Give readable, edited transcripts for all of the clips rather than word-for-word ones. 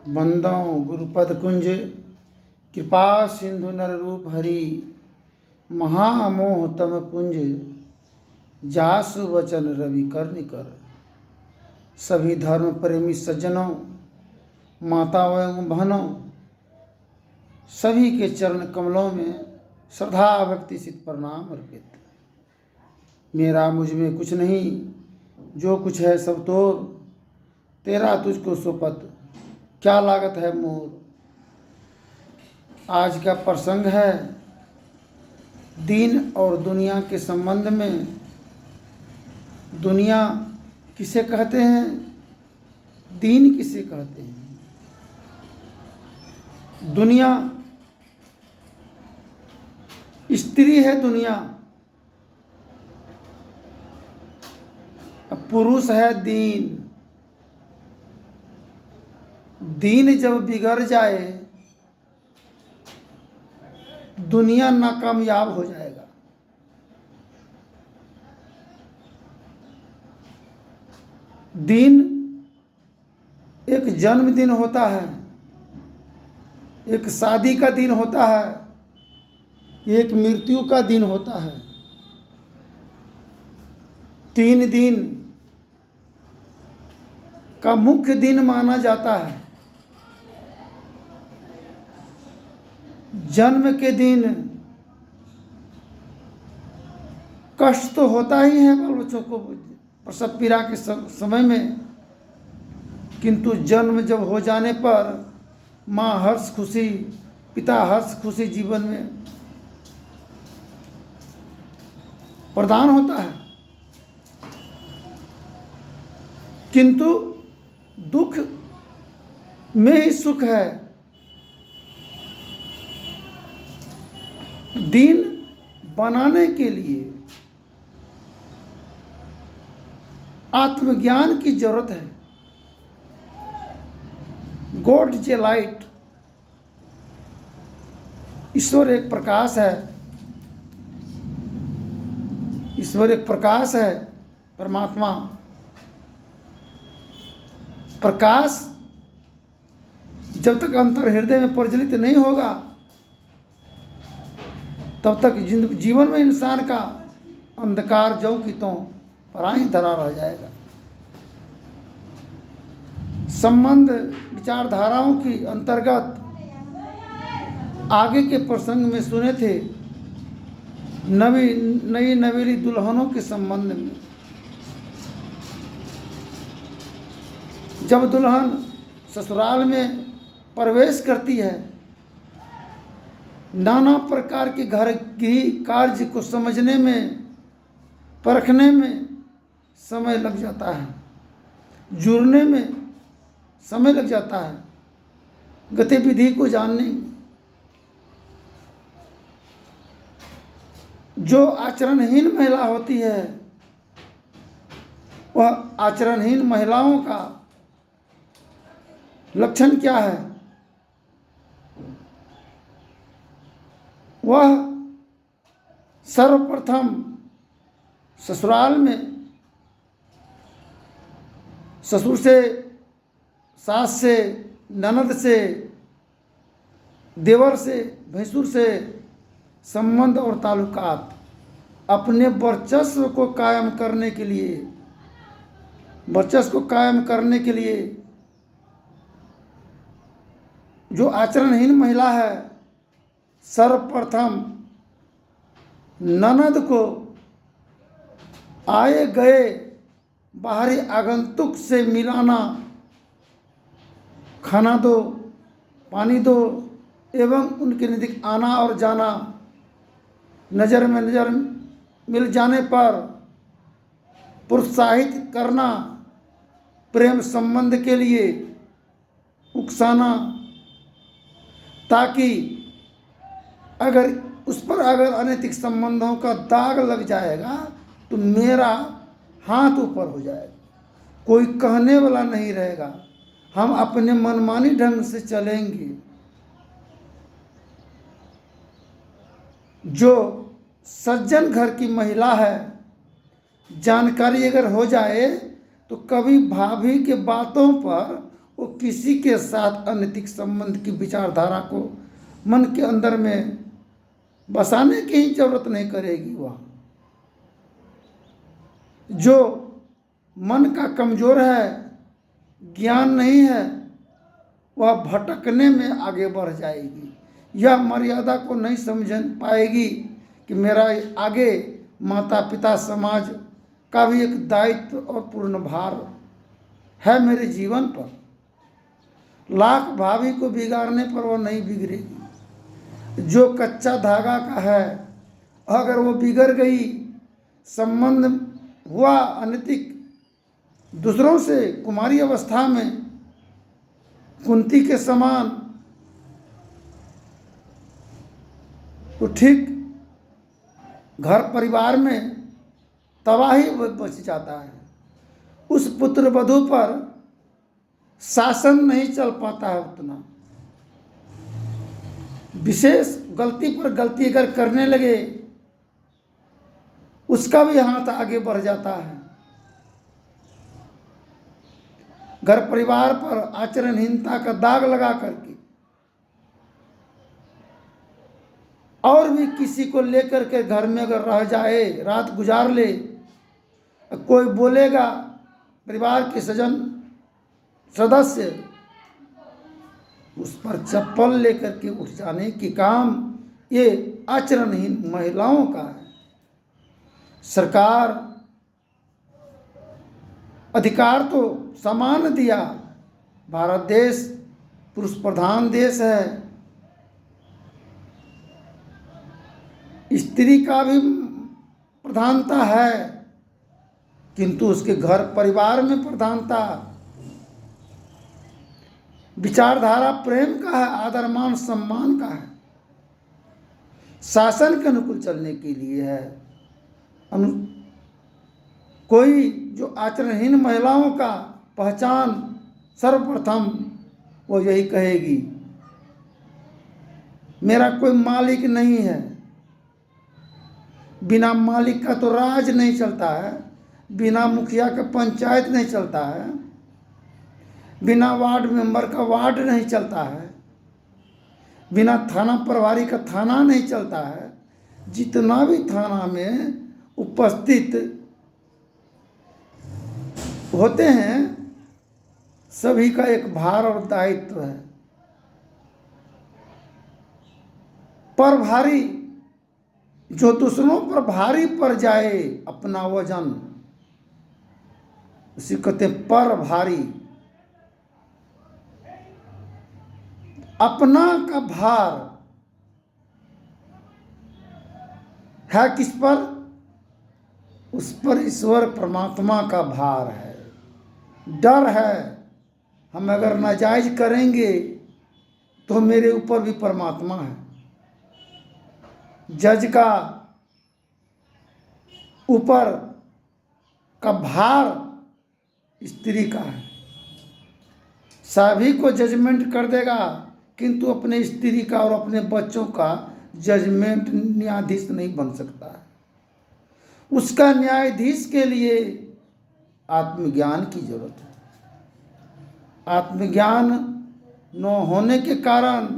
बंदौ गुरुपद कुंज, कृपा सिंधु नर रूप हरि, महामोह तम पुंज, जासु वचन रवि कर निकर। सभी धर्म प्रेमी सज्जनों, माताओं एवं बहनों, सभी के चरण कमलों में श्रद्धा भक्ति सिद्ध प्रणाम अर्पित। मेरा मुझ में कुछ नहीं, जो कुछ है सब तोर, तेरा तुझको सोपत क्या लागत है मोर। आज का प्रसंग है दीन और दुनिया के संबंध में। दुनिया किसे कहते हैं, दीन किसे कहते हैं। दुनिया स्त्री है, दुनिया पुरुष है दीन। दीन जब बिगड़ जाए दुनिया नाकामयाब हो जाएगा। दिन एक जन्मदिन होता है, एक शादी का दिन होता है, एक मृत्यु का दिन होता है। 3 दिन का मुख्य दिन माना जाता है। जन्म के दिन कष्ट तो होता ही है बाल बच्चों को प्रसव पीड़ा के समय में, किंतु जन्म जब हो जाने पर माँ हर्ष खुशी, पिता हर्ष खुशी जीवन में प्रदान होता है। किंतु दुख में ही सुख है। दीन बनाने के लिए आत्मज्ञान की जरूरत है। God is a light. ईश्वर एक प्रकाश है। ईश्वर एक प्रकाश है, परमात्मा प्रकाश जब तक अंतर हृदय में प्रज्वलित नहीं होगा तब तक जीवन में इंसान का अंधकार जो की तो पराई धरा रह जाएगा। संबंध विचारधाराओं की अंतर्गत आगे के प्रसंग में सुने थे नई नवेली दुल्हनों के संबंध में। जब दुल्हन ससुराल में प्रवेश करती है, नाना प्रकार के घर गृह कार्य को समझने में, परखने में समय लग जाता है, जुड़ने में समय लग जाता है, गतिविधि को जानने में। जो आचरणहीन महिला होती है, वह आचरणहीन महिलाओं का लक्षण क्या है? वह सर्वप्रथम ससुराल में ससुर से, सास से, ननद से, देवर से, भैंसुर से संबंध और ताल्लुकात अपने वर्चस्व को कायम करने के लिए जो आचरणहीन महिला है, सर्वप्रथम ननद को आए गए बाहरी आगंतुक से मिलाना, खाना दो, पानी दो एवं उनके नज़दीक आना और जाना, नज़र में नज़र मिल जाने पर प्रोत्साहित करना, प्रेम संबंध के लिए उकसाना, ताकि अगर उस पर अनैतिक संबंधों का दाग लग जाएगा तो मेरा हाथ ऊपर हो जाएगा, कोई कहने वाला नहीं रहेगा, हम अपने मनमानी ढंग से चलेंगे। जो सज्जन घर की महिला है, जानकारी अगर हो जाए तो कभी भाभी के बातों पर वो किसी के साथ अनैतिक संबंध की विचारधारा को मन के अंदर में बसाने की ही जरूरत नहीं करेगी। वह जो मन का कमजोर है, ज्ञान नहीं है, वह भटकने में आगे बढ़ जाएगी। यह मर्यादा को नहीं समझ पाएगी कि मेरा आगे माता पिता समाज का भी एक दायित्व और पूर्ण भार है मेरे जीवन पर। लाख भाभी को बिगाड़ने पर वह नहीं बिगड़ेगी। जो कच्चा धागा का है, अगर वो बिगड़ गई, संबंध हुआ अनैतिक दूसरों से कुमारी अवस्था में कुंती के समान, तो ठीक घर परिवार में तबाही बच जाता है। उस पुत्र वधू पर शासन नहीं चल पाता है उतना। विशेष गलती पर गलती अगर करने लगे, उसका भी हाथ आगे बढ़ जाता है। घर परिवार पर आचरणहीनता का दाग लगा करके और भी किसी को लेकर के घर में अगर रह जाए, रात गुजार ले, कोई बोलेगा परिवार के सदस्य, उस पर चप्पल लेकर के उठ जाने की काम ये आचरणहीन महिलाओं का है। सरकार अधिकार तो समान दिया। भारत देश पुरुष प्रधान देश है। स्त्री का भी प्रधानता है, किंतु उसके घर परिवार में प्रधानता, विचारधारा प्रेम का है, आदर मान सम्मान का है, शासन के अनुकूल चलने के लिए है। कोई जो आचरणहीन महिलाओं का पहचान सर्वप्रथम वो यही कहेगी, मेरा कोई मालिक नहीं है। बिना मालिक का तो राज नहीं चलता है, बिना मुखिया का पंचायत नहीं चलता है, बिना वार्ड मेंबर का वार्ड नहीं चलता है, बिना थाना प्रभारी का थाना नहीं चलता है। जितना भी थाना में उपस्थित होते हैं, सभी का एक भार और दायित्व है। पर भारी जो दूसरों पर भारी पड़ जाए अपना वजन, उसी कहते हैं पर भारी। अपना का भार है किस पर? उस पर ईश्वर परमात्मा का भार है। डर है, हम अगर नाजायज करेंगे तो मेरे ऊपर भी परमात्मा है। जज का ऊपर का भार स्त्री का है। सभी को जजमेंट कर देगा, किंतु अपने स्त्री का और अपने बच्चों का जजमेंट न्यायाधीश नहीं बन सकता है। उसका न्यायाधीश के लिए आत्मज्ञान की जरूरत है। आत्मज्ञान न होने के कारण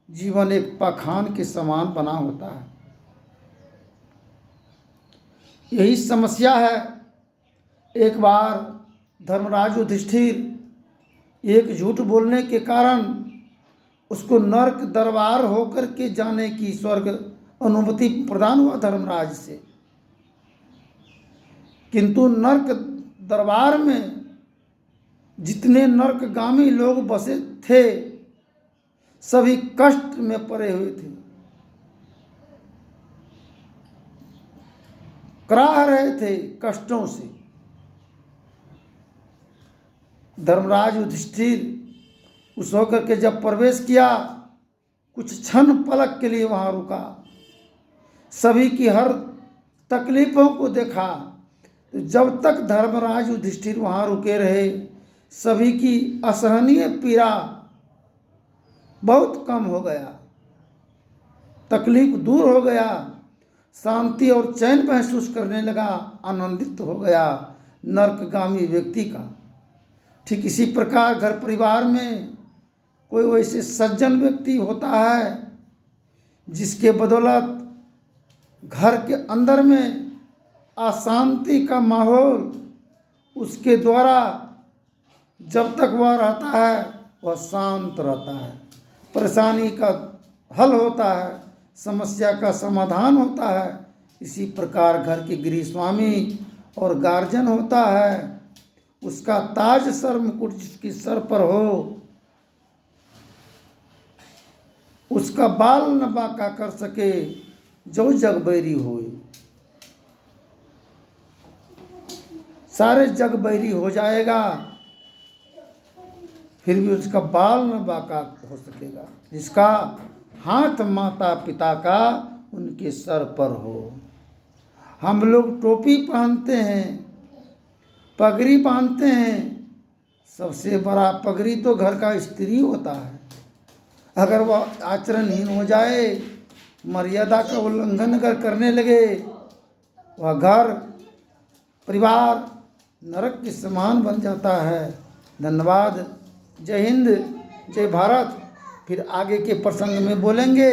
जीवन एक पाखंड के समान बना होता है। यही समस्या है। एक बार धर्मराज युधिष्ठिर एक झूठ बोलने के कारण उसको नरक दरबार होकर के जाने की स्वर्ग अनुमति प्रदान हुआ धर्मराज से, किंतु नरक दरबार में जितने नरकगामी लोग बसे थे, सभी कष्ट में पड़े हुए थे, कराह रहे थे कष्टों से। धर्मराज युधिष्ठिर उस होकर के जब प्रवेश किया, कुछ क्षण पलक के लिए वहां रुका, सभी की हर तकलीफों को देखा। तो जब तक धर्मराज युधिष्ठिर वहां रुके रहे, सभी की असहनीय पीड़ा बहुत कम हो गया, तकलीफ दूर हो गया, शांति और चैन महसूस करने लगा, आनंदित हो गया नरकगामी व्यक्ति का। ठीक इसी प्रकार घर परिवार में कोई वैसे सज्जन व्यक्ति होता है जिसके बदौलत घर के अंदर में अशांति का माहौल उसके द्वारा जब तक वह रहता है वह शांत रहता है, परेशानी का हल होता है, समस्या का समाधान होता है। इसी प्रकार घर के गृह स्वामी और गार्जियन होता है, उसका ताज सर मुकुट जिसके सर पर हो, उसका बाल न बांका कर सके जो जग बैरी होए। सारे जग बैरी हो जाएगा फिर भी उसका बाल न बांका हो सकेगा, जिसका हाथ माता पिता का उनके सर पर हो। हम लोग टोपी पहनते हैं, पगड़ी बांधते हैं, सबसे बड़ा पगड़ी तो घर का स्त्री होता है। अगर वह आचरणहीन हो जाए, मर्यादा का उल्लंघन अगर करने लगे, वह घर परिवार नरक के समान बन जाता है। धन्यवाद। जय हिंद, जय भारत। फिर आगे के प्रसंग में बोलेंगे।